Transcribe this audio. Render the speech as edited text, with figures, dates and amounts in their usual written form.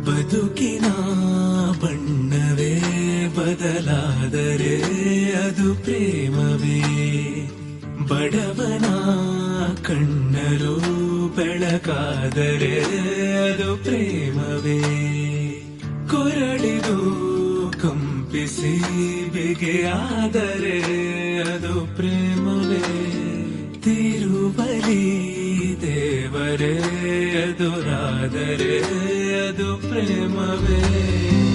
ಬದುಕಿನ ಬಣ್ಣವೇ ಬದಲಾದರೆ ಅದು ಪ್ರೇಮವೇ. ಬಡವನ ಕಣ್ಣಲು ಬೆಳಕಾದರೆ ಅದು ಪ್ರೇಮವೇ. ಕೊರಳಿದು ಕಂಪಿಸಿ ಬಿಗೆಯಾದರೆ ಅದು ಪ್ರೇಮವೇ. ತಿರುಬಲಿ ದೇವರೇ ಎದುರಾದರೆ ಅದು ಪ್ರೇಮವೇ.